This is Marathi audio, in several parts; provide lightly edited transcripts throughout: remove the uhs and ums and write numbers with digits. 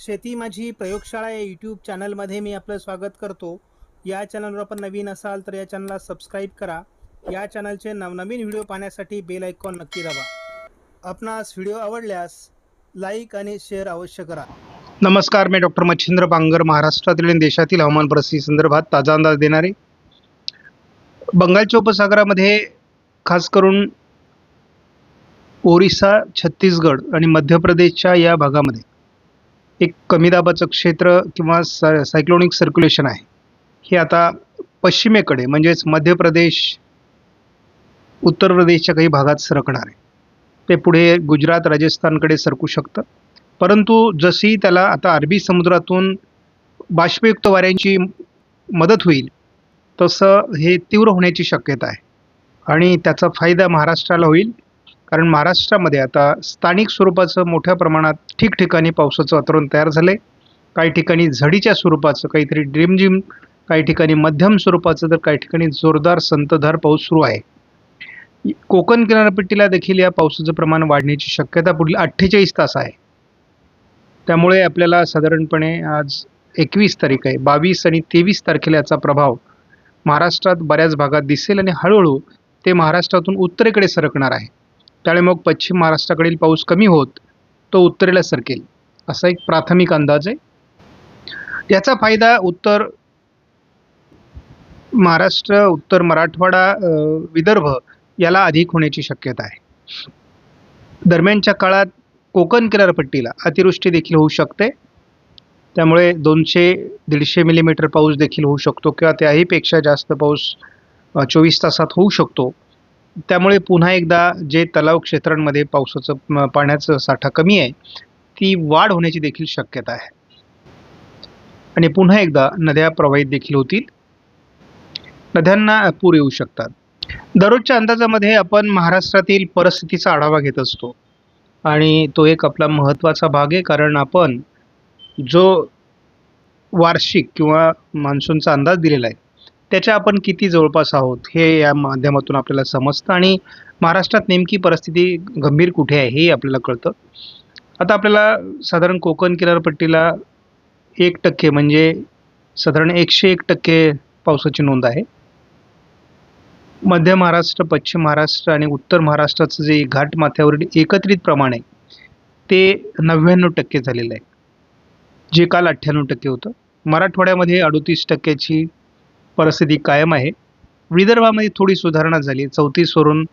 शेती माझी प्रयोगशाळा या यूट्यूब चॅनलमध्ये मी आपलं स्वागत करतो. या चॅनलवर आपण नवीन असाल तर या चॅनलला सबस्क्राईब करा. या चॅनलचे नवनवीन व्हिडिओ पाहण्यासाठी बेल आयकॉन नक्की दाबा. आपणास व्हिडिओ आवडल्यास लाईक आणि शेअर अवश्य करा. नमस्कार, मी डॉक्टर मच्छिंद्र बांगर, महाराष्ट्रातील आणि देशातील हवामान परिस्थिती संदर्भात ताजा अंदाज देणारे. बंगालच्या उपसागरामध्ये खास करून ओरिसा, छत्तीसगड आणि मध्य प्रदेशच्या या भागामध्ये एक कमी दाबाचं क्षेत्र किंवा सायक्लोनिक सर्क्युलेशन आहे. हे आता पश्चिमेकडे म्हणजेच मध्य प्रदेश, उत्तर प्रदेशच्या काही भागात सरकणार आहे. ते पुढे गुजरात, राजस्थानकडे सरकू शकतं. परंतु जशी त्याला आता अरबी समुद्रातून बाष्पयुक्त वाऱ्यांची मदत होईल तसं हे तीव्र होण्याची शक्यता आहे आणि त्याचा फायदा महाराष्ट्राला होईल. कारण महाराष्ट्रामध्ये आता स्थानिक स्वरूपाचं मोठ्या प्रमाणात ठिकठिकाणी पावसाचं वातावरण तयार झालं आहे. काही ठिकाणी झडीच्या स्वरूपाचं, काहीतरी ड्रीमझिम, काही ठिकाणी मध्यम स्वरूपाचं, तर काही ठिकाणी जोरदार संततधार पाऊस सुरू आहे. कोकण किनारपट्टीला देखील या पावसाचं प्रमाण वाढण्याची शक्यता पुढील 48 तास आहे. त्यामुळे आपल्याला साधारणपणे आज 21 तारीख आहे, 22 आणि 23 तारखेला याचा प्रभाव महाराष्ट्रात बऱ्याच भागात दिसेल आणि हळूहळू ते महाराष्ट्रातून उत्तरेकडे सरकणार आहे. त्यामुळे मग पश्चिम महाराष्ट्राकडील पाऊस कमी होत तो उत्तरेला सरकेल, असा एक प्राथमिक अंदाज आहे. याचा फायदा उत्तर महाराष्ट्र, उत्तर मराठवाडा, विदर्भ याला अधिक होण्याची शक्यता आहे. दरम्यानच्या काळात कोकण किनारपट्टीला अतिवृष्टी देखील होऊ शकते. त्यामुळे 200-150 मिलीमीटर पाऊस देखील होऊ शकतो किंवा त्याहीपेक्षा जास्त पाऊस 24 तासात होऊ शकतो. त्यामुळे पुन्हा एकदा जे तलाव क्षेत्रांमध्ये पावसाचं पाण्याचा साठा कमी आहे ती वाढ होण्याची देखील शक्यता आहे आणि पुन्हा एकदा नद्या प्रवाहित देखील होतील. नद्यांना पूर येऊ शकतात. दररोजच्या अंदाजामध्ये आपण महाराष्ट्रातील परिस्थितीचा आढावा घेत असतो आणि तो एक आपला महत्त्वाचा भाग आहे. कारण आपण जो वार्षिक किंवा मान्सूनचा अंदाज दिलेला आहे त्याच्या आपण किती जवळपास आहोत हे या माध्यमातून आपल्याला समजतं आणि महाराष्ट्रात नेमकी परिस्थिती गंभीर कुठे आहे हे आपल्याला कळतं. आता आपल्याला साधारण कोकण किनारपट्टीला 1% म्हणजे साधारण 101% पावसाची नोंद आहे. मध्य महाराष्ट्र, पश्चिम महाराष्ट्र आणि उत्तर महाराष्ट्राचं जे घाटमाथ्यावरील एकत्रित प्रमाण आहे ते 99% झालेलं आहे, जे काल 98% होतं. मराठवाड्यामध्ये 38%ची परिस्थिती कायम आहे. विदर्भामध्ये थोडी सुधारणा झाली, 34वरून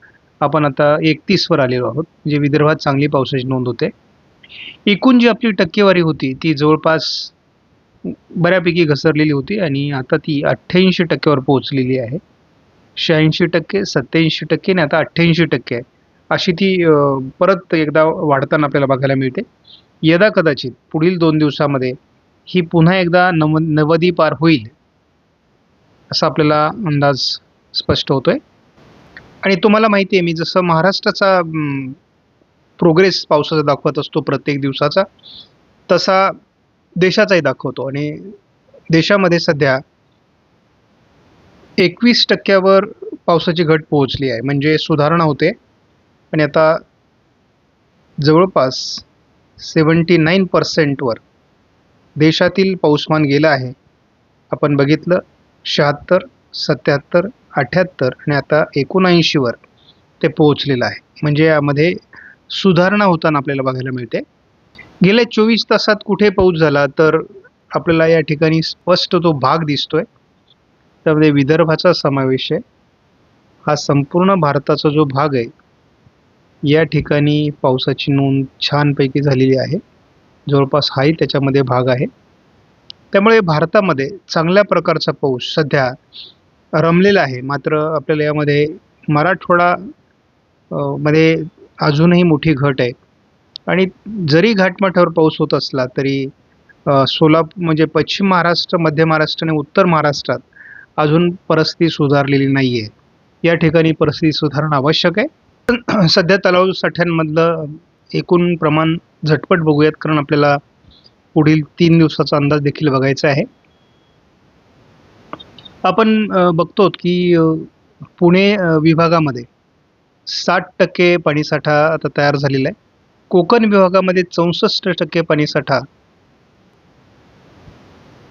आपण आता 31वर आलेलो आहोत, जे विदर्भात चांगली पावसाची नोंद होते. एकूण जी आपली टक्केवारी होती ती जवळपास बऱ्यापैकी घसरलेली होती आणि आता ती 88%वर पोहोचलेली आहे. 86%, 87% आणि आता 88% आहे. अशी ती परत एकदा वाढताना आपल्याला बघायला मिळते. यदा कदाचित पुढील 2 दिवसामध्ये ही पुन्हा एकदा 90 पार होईल असा आपल्याला अंदाज स्पष्ट होतोय. आणि तुम्हाला माहिती आहे, मी जसं महाराष्ट्राचा प्रोग्रेस पावसाचा दाखवत असतो प्रत्येक दिवसाचा, तसा देशाचाही दाखवतो आणि देशामध्ये सध्या 21%वर पावसाची घट पोहोचली आहे, म्हणजे सुधारणा होते आणि आता जवळपास 79%वर देशातील पाऊसमान गेलं आहे. आपण बघितलं 76, 77, 78 आणि आता 79वर ते पोहोचलेलं आहे. म्हणजे यामध्ये सुधारणा होताना आपल्याला बघायला मिळते. गेल्या 24 तासात कुठे पाऊस झाला तर आपल्याला या ठिकाणी स्पष्ट तो भाग दिसतोय. त्यामध्ये विदर्भाचा समावेश आहे. हा संपूर्ण भारताचा जो भाग आहे या ठिकाणी पावसाची नोंद छानपैकी झालेली आहे. जवळपास हाही त्याच्यामध्ये भाग आहे. त्यामुळे भारतामध्ये चांगल्या प्रकारचा पाऊस सध्या रमलेला आहे. मात्र आपल्याला यामध्ये मराठवाडा मध्ये अजूनही मोठी घट आहे आणि जरी घाटमाथ्यावर पाऊस होत असला तरी सोलापूर म्हणजे पश्चिम महाराष्ट्र, मध्य महाराष्ट्र आणि उत्तर महाराष्ट्रात अजून परिस्थिती सुधारलेली नाही आहे. या ठिकाणी परिस्थिती सुधारणं आवश्यक आहे. सध्या तलाव साठ्यांमधलं एकूण प्रमाण झटपट बघूयात, कारण आपल्याला पुढील 3 दिवसाचा अंदाज देखील बघायचा आहे. आपण बघतो की पुणे विभागामध्ये 60% पाणीसाठा आता तयार झालेला आहे. कोकण विभागामध्ये 64% पाणीसाठा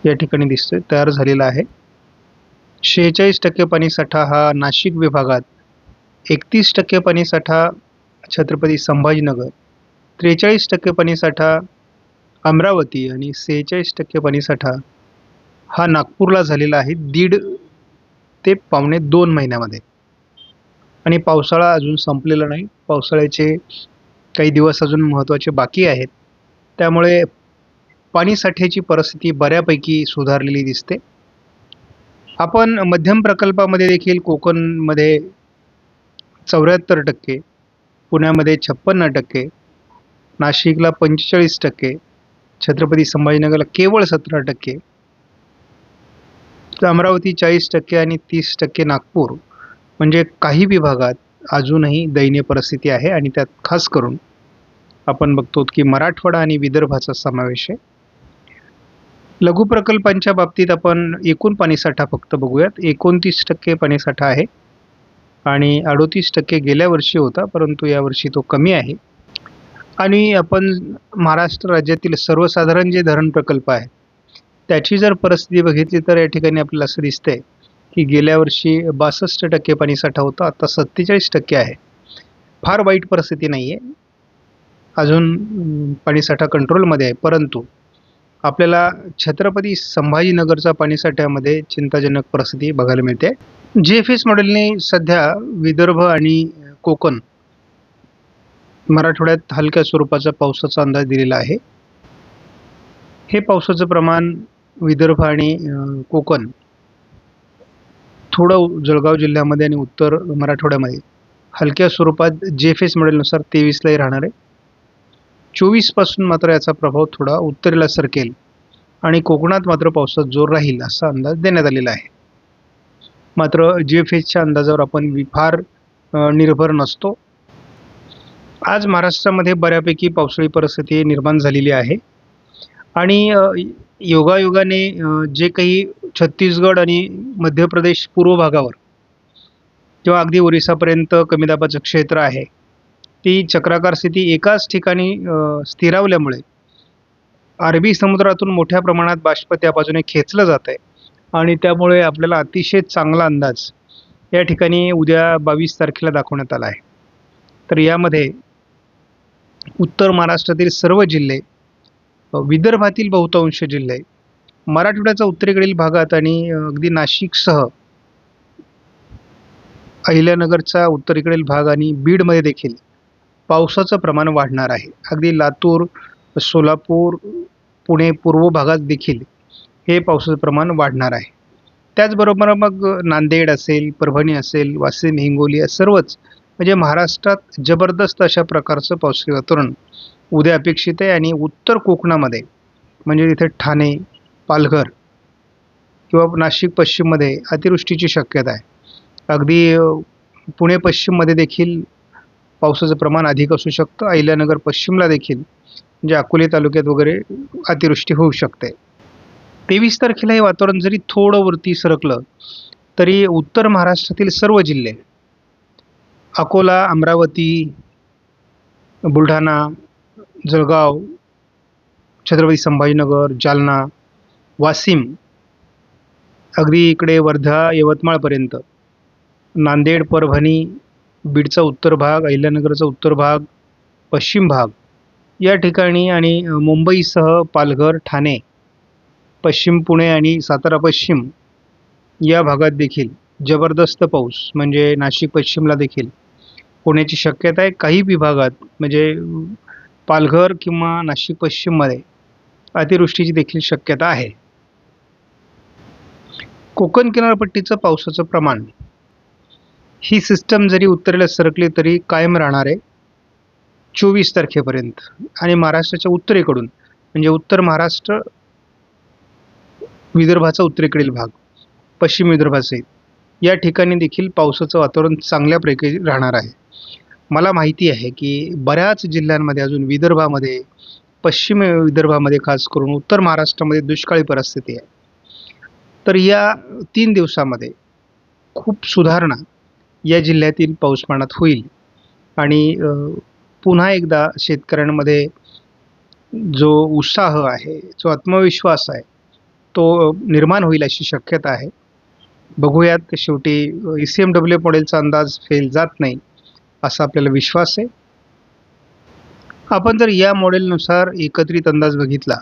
या ठिकाणी दिसतोय तयार झालेला आहे. 46% पाणीसाठा हा नाशिक विभागात, 31% पाणीसाठा छत्रपती संभाजीनगर, 43% पाणीसाठा अमरावती आणि 46% पाणीसाठा हा नागपूरला झालेला आहे 1.5 ते पावणे 2 महिन्यामध्ये. आणि पावसाळा अजून संपलेला नाही. पावसाळ्याचे काही दिवस अजून महत्त्वाचे बाकी आहेत. त्यामुळे पाणीसाठ्याची परिस्थिती बऱ्यापैकी सुधारलेली दिसते. आपण मध्यम प्रकल्पामध्ये देखील कोकणमध्ये 74%, पुण्यामध्ये 56%, नाशिकला 45%, छत्रपती संभाजीनगरला केवळ 17%, अमरावती 40% आणि 30% नागपूर, म्हणजे काही विभागात अजूनही दयनीय परिस्थिती आहे. आणि त्यात खास करून आपण बघतो की मराठवाडा आणि विदर्भाचा समावेश आहे. लघु प्रकल्पांच्या बाबतीत आपण एकूण पाणीसाठा फक्त बघूयात. 29% पाणीसाठा आहे आणि 38% गेल्या वर्षी होता, परंतु यावर्षी तो कमी आहे. आणि आपण महाराष्ट्र राज्यातील सर्वसाधारण जे धरण प्रकल्प आहे त्याची जर परिस्थिती बघितली तर या ठिकाणी आपल्याला असं दिसतंय की गेल्या वर्षी 62% पाणीसाठा होता, आता 47% आहे. फार वाईट परिस्थिती नाही आहे, अजून पाणीसाठा कंट्रोलमध्ये आहे. परंतु आपल्याला छत्रपती संभाजीनगरचा पाणीसाठ्यामध्ये चिंताजनक परिस्थिती बघायला मिळते. GFS मॉडेलने सध्या विदर्भ आणि कोकण, मराठवाड्यात हलक्या स्वरूपाचा पावसाचा अंदाज दिलेला आहे. हे पावसाचं प्रमाण विदर्भ आणि कोकण, थोडं जळगाव जिल्ह्यामध्ये आणि उत्तर मराठवाड्यामध्ये हलक्या स्वरूपात GFS मॉडेलनुसार 23लाही राहणार आहे. 24 पासून मात्र याचा प्रभाव थोडा उत्तरेला सरकेल आणि कोकणात मात्र पावसाचा जोर राहील असा अंदाज देण्यात आलेला आहे. मात्र GFSच्या अंदाजावर आपण फार निर्भर नसतो. आज महाराष्ट्रामध्ये बऱ्यापैकी पावसाळी परिस्थिती निर्माण झालेली आहे आणि योगायोगाने जे काही छत्तीसगड आणि मध्य प्रदेश पूर्व भागावर किंवा अगदी ओरिसापर्यंत कमी दाबाचं क्षेत्र आहे, ती चक्राकार स्थिती एकाच ठिकाणी स्थिरावल्यामुळे अरबी समुद्रातून मोठ्या प्रमाणात बाष्प त्या बाजूने खेचलं जात आहे आणि त्यामुळे आपल्याला अतिशय चांगला अंदाज या ठिकाणी उद्या 22 तारखेला दाखवण्यात आला आहे. तर यामध्ये उत्तर महाराष्ट्रातील सर्व जिल्हे, विदर्भातील बहुतांश जिल्हे, मराठवाड्याच्या उत्तरेकडील भागात आणि अगदी नाशिकसह अहिल्यानगरचा उत्तरेकडील भाग आणि बीडमध्ये देखील पावसाचं प्रमाण वाढणार आहे. अगदी लातूर, सोलापूर, पुणे पूर्व भागात देखील हे पावसाचं प्रमाण वाढणार आहे. त्याचबरोबर मग नांदेड असेल, परभणी असेल, वाशिम, हिंगोली सर्वच म्हणजे महाराष्ट्रात जबरदस्त अशा प्रकारचं पावसाळी वातावरण उद्या अपेक्षित आहे. आणि उत्तर कोकणामध्ये म्हणजे तिथे ठाणे, पालघर किंवा नाशिक पश्चिममध्ये अतिवृष्टीची शक्यता आहे. अगदी पुणे पश्चिममध्ये देखील पावसाचं प्रमाण अधिक असू शकतं. अहिल्यानगर पश्चिमला देखील म्हणजे अकोले तालुक्यात वगैरे अतिवृष्टी होऊ शकते. 23 तारखेला हे वातावरण जरी थोडं वरती सरकलं तरी उत्तर महाराष्ट्रातील सर्व जिल्हे, अकोला, अमरावती, बुलढाणा, जळगाव, छत्रपती संभाजीनगर, जालना, वाशिम, अगदी इकडे वर्धा, यवतमाळपर्यंत, नांदेड, परभणी, बीडचा उत्तर भाग, अहिल्यानगरचा उत्तर भाग, पश्चिम भाग या ठिकाणी आणि मुंबईसह पालघर, ठाणे, पश्चिम पुणे आणि सातारा पश्चिम या भागात देखील जबरदस्त पाऊस म्हणजे नाशिक पश्चिमला देखील होण्याची शक्यता आहे. काही विभागात म्हणजे पालघर किंवा नाशिक पश्चिममध्ये अतिवृष्टीची देखील शक्यता आहे. कोकण किनारपट्टीचं पावसाचं प्रमाण, ही सिस्टम जरी उत्तरेला सरकली तरी कायम राहणार आहे 24 तारखेपर्यंत. आणि महाराष्ट्राच्या उत्तरेकडून म्हणजे उत्तर महाराष्ट्र, विदर्भाचा उत्तरेकडील भाग, पश्चिम विदर्भासहित या ठिकाणी देखील पावसाचं वातावरण चांगल्यापैकी राहणार आहे. मला माहिती आहे की बऱ्याच जिल्ह्यांमध्ये अजून विदर्भामध्ये, पश्चिम विदर्भामध्ये खास करून उत्तर महाराष्ट्रामध्ये दुष्काळी परिस्थिती आहे. तर या 3 दिवसामध्ये खूप सुधारणा या जिल्ह्यातील पाऊसमानात होईल आणि पुन्हा एकदा शेतकऱ्यांमध्ये जो उत्साह आहे, जो आत्मविश्वास आहे तो निर्माण होईल अशी शक्यता आहे. बघूयात शेवटी ECMW मॉडेलचा अंदाज फेल जात नाही असा आपल्याला विश्वास आहे. आपण जर या मॉडेलनुसार एकत्रित अंदाज बघितला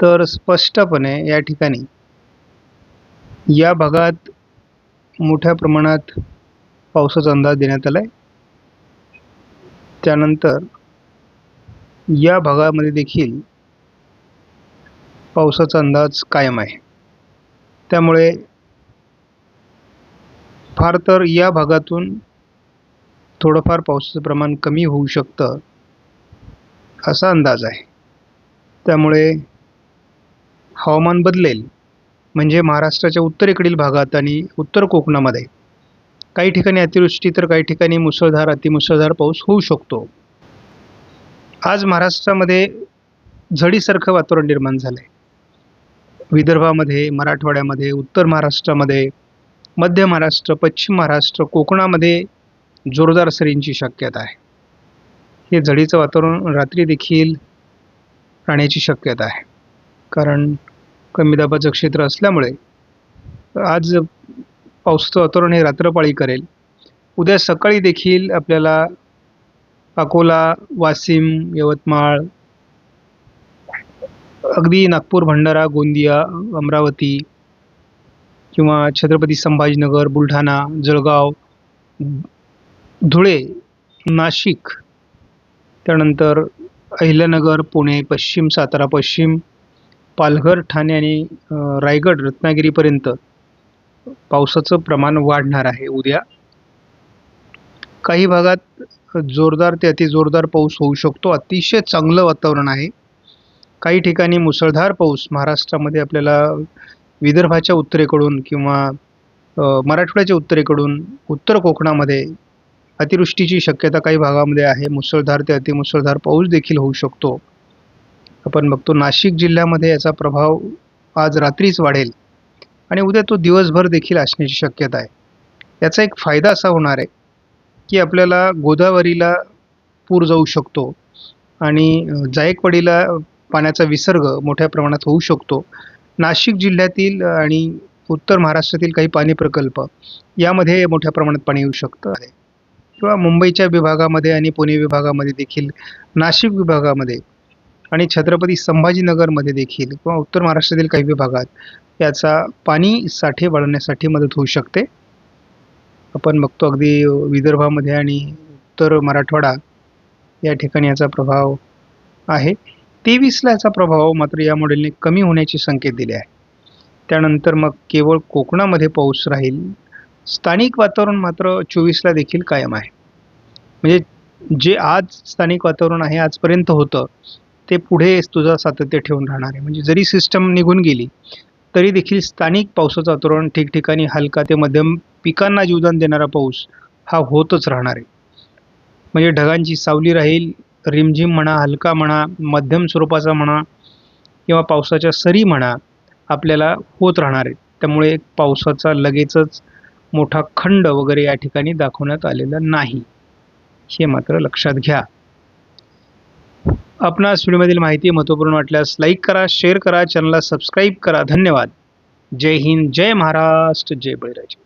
तर स्पष्टपणे या ठिकाणी या भागात मोठ्या प्रमाणात पावसाचा अंदाज देण्यात आला आहे. त्यानंतर या भागामध्ये देखील पावसाचा अंदाज कायम आहे. त्यामुळे फार तर या भागातून थोडंफार पावसाचं प्रमाण कमी होऊ शकतं असा अंदाज आहे. त्यामुळे हवामान बदलेल म्हणजे महाराष्ट्राच्या उत्तरेकडील भागात आणि उत्तर कोकणामध्ये काही ठिकाणी अतिवृष्टी तर काही ठिकाणी मुसळधार अतिमुसळधार पाऊस होऊ शकतो. आज महाराष्ट्रामध्ये झडीसारखं वातावरण निर्माण झालं आहे. विदर्भामध्ये, मराठवाड्यामध्ये, उत्तर महाराष्ट्रामध्ये, मध्य महाराष्ट्र, पश्चिम महाराष्ट्र, कोकणामध्ये जोरदार सरींची शक्यता आहे. हे झडीचं वातावरण रात्री देखील राहण्याची शक्यता आहे. कारण कमी दाबाचं क्षेत्र असल्यामुळे आज पावसाचं वातावरण हे रात्रपाळी करेल. उद्या सकाळी देखील आपल्याला अकोला, वाशिम, यवतमाळ, अगदी नागपूर, भंडारा, गोंदिया, अमरावती किंवा छत्रपती संभाजीनगर, बुलढाणा, जळगाव, धुळे, नाशिक, त्यानंतर अहिल्यानगर, पुणे, पश्चिम सातारा, पश्चिम पालघर, ठाणे आणि रायगड, रत्नागिरीपर्यंत पावसाचं प्रमाण वाढणार आहे. उद्या काही भागात जोरदार ते अतिजोरदार पाऊस होऊ शकतो. अतिशय चांगलं वातावरण आहे. काही ठिकाणी मुसळधार पाऊस महाराष्ट्रामध्ये आपल्याला विदर्भाच्या उत्तरेकडून किंवा मराठवाड्याच्या उत्तरेकडून उत्तर कोकणामध्ये अतिवृष्टीची शक्यता काही भागामध्ये आहे. मुसळधार ते अतिमुसळधार पाऊस देखील होऊ शकतो. आपण बघतो नाशिक जिल्ह्यामध्ये याचा प्रभाव आज रात्रीच वाढेल आणि उद्या तो दिवसभर देखील असण्याची शक्यता आहे. याचा एक फायदा असा होणार आहे की आपल्याला गोदावरीला पूर जाऊ शकतो आणि जायकवाडीला पाण्याचा विसर्ग मोठ्या प्रमाणात होऊ शकतो. नाशिक जिल्ह्यातील आणि उत्तर महाराष्ट्रातील काही पाणी प्रकल्प यामध्ये मोठ्या प्रमाणात पाणी येऊ शकतं किंवा मुंबईच्या विभागामध्ये आणि पुणे विभागामध्ये देखील, नाशिक विभागामध्ये आणि छत्रपती संभाजीनगरमध्ये देखील किंवा उत्तर महाराष्ट्रातील काही विभागात याचा पाणी साठे वाढवण्यासाठी मदत होऊ शकते. आपण बघतो अगदी विदर्भामध्ये आणि उत्तर मराठवाडा या ठिकाणी याचा प्रभाव आहे. 23ला याचा प्रभाव मात्र या मॉडेलने कमी होण्याचे संकेत दिले आहे. त्यानंतर मग केवळ कोकणामध्ये पाऊस राहील. स्थानिक वातावरण मात्र 24ला देखील कायम आहे. म्हणजे जे आज स्थानिक वातावरण आहे आजपर्यंत होतं ते पुढे तुझा सातत्य ठेवून राहणार आहे. म्हणजे जरी सिस्टम निघून गेली तरी देखील स्थानिक पावसाचं वातावरण ठिकठिकाणी हलका ते मध्यम पिकांना जीवदान देणारा पाऊस हा होतच राहणार आहे. म्हणजे ढगांची सावली राहील, रिमझिम म्हणा, हलका म्हणा, मध्यम स्वरूपाचा म्हणा किंवा पावसाच्या सरी म्हणा आपल्याला होत राहणार आहेत. त्यामुळे पावसाचा लगेचच मोठा खंड वगैरे या ठिकाणी दाखवण्यात आलेला नाही, हे मात्र लक्षात घ्या. आपणास व्हिडिओमधील माहिती महत्त्वपूर्ण वाटल्यास लाईक करा, शेअर करा, चॅनलला सबस्क्राईब करा. धन्यवाद. जय हिंद, जय महाराष्ट्र, जय बळीराजा.